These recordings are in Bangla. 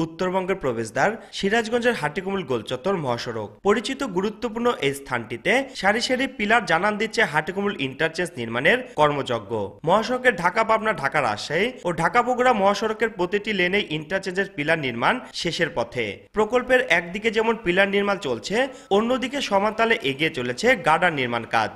উত্তরবঙ্গের প্রবেশদ্বার সিরাজগঞ্জের হাটিকুমুল গোলচত্বর মহাসড়ক পরিচিত গুরুত্বপূর্ণ এই স্থানটিতে সারি সারি পিলার জানান দিচ্ছে হাটিকুমুল ইন্টারচেঞ্জ নির্মাণের কর্মযজ্ঞ। মহাসড়কের ঢাকা পাবনা ঢাকা রাজশাহী ও ঢাকা বগুড়া মহাসড়কের প্রতিটি লেনে ইন্টারচেঞ্জের পিলার নির্মাণ শেষের পথে। প্রকল্পের একদিকে যেমন পিলার নির্মাণ চলছে, অন্যদিকে সমানতালে এগিয়ে চলেছে গার্ডার নির্মাণ কাজ।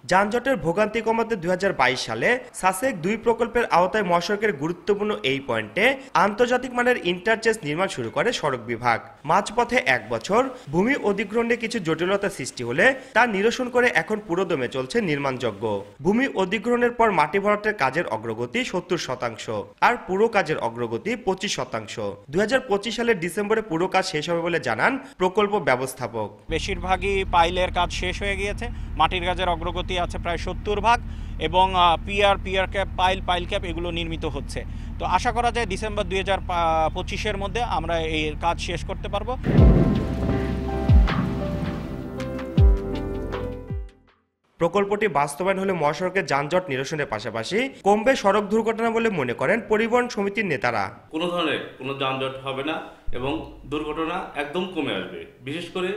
যানজটের ভোগান্তি কমাতে 2022 সালে সাসেক 2 প্রকল্পের আওতায় মহাসড়কের গুরুত্বপূর্ণ এই পয়েন্টে আন্তর্জাতিক মানের ইন্টারচেঞ্জ নির্মাণ শুরু করে সড়ক বিভাগ। মাঝপথে 1 বছর ভূমি অধিগ্রহণে কিছু জটিলতা সৃষ্টি হলে তা নিরসন করে এখন পুরোদমে চলছে নির্মাণযজ্ঞ। ভূমি অধিগ্রহণের পর মাটি ভরাটের কাজের অগ্রগতি 70% আর পুরো কাজের অগ্রগতি 25%। 2025 সালের ডিসেম্বরে পুরো কাজ শেষ হবে বলে জানান প্রকল্প ব্যবস্থাপক। বেশিরভাগই পাইলের কাজ শেষ হয়ে গিয়েছে, মাটির কাজের অগ্রগতি আছে প্রায় 70% এবং পিয়ার ক্যাপ পাইল ক্যাপ এগুলো নির্মিত হচ্ছে। তো আশা করা যায় ডিসেম্বর 2025-এর মধ্যে আমরা এই কাজ শেষ করতে পারবো। প্রকল্পটি বাস্তবায়ন হলে মহাসড়কের যানজট নিরসনের পাশাপাশি কমবে সড়ক দুর্ঘটনা বলে মনে করেন পরিবহন সমিতির নেতারা। কোনো ধরনের কোনো যানজট হবে না এবং দুর্ঘটনা একদম কমে আসবে। বিশেষ করে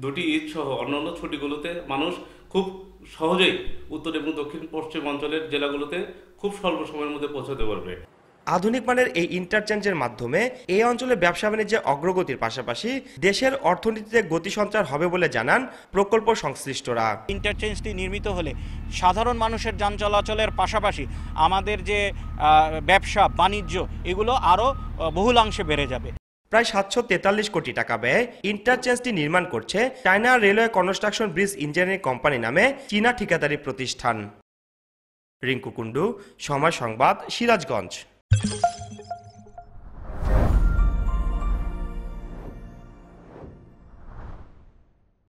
দুটি ঈদ সহ অন্যান্য ছুটিগুলোতে মানুষ খুব সহজেই উত্তর এবং দক্ষিণ পশ্চিম অঞ্চলের জেলাগুলোতে খুব স্বল্প সময়ের মধ্যে পৌঁছাতে পারবে। আধুনিক মানের এই ইন্টারচেঞ্জের মাধ্যমে এই অঞ্চলে ব্যবসা বাণিজ্যের অগ্রগতির পাশাপাশি দেশের অর্থনীতিতে গতি সঞ্চার হবে বলে জানান প্রকল্প সংশ্লিষ্টরা। ইন্টারচেঞ্জটি নির্মিত হলে সাধারণ মানুষের যান চলাচলের পাশাপাশি আমাদের যে ব্যবসা বাণিজ্য এগুলো আরও বহুলাংশে বেড়ে যাবে। প্রায় 743 কোটি টাকা ব্যয়ে ইন্টারচেঞ্জটি নির্মাণ করছে China railway construction bridge engineering company নামে চীনা ঠিকাদারি প্রতিষ্ঠান। রিঙ্কু কুন্ডু, সময় সংবাদ, সিরাজগঞ্জ।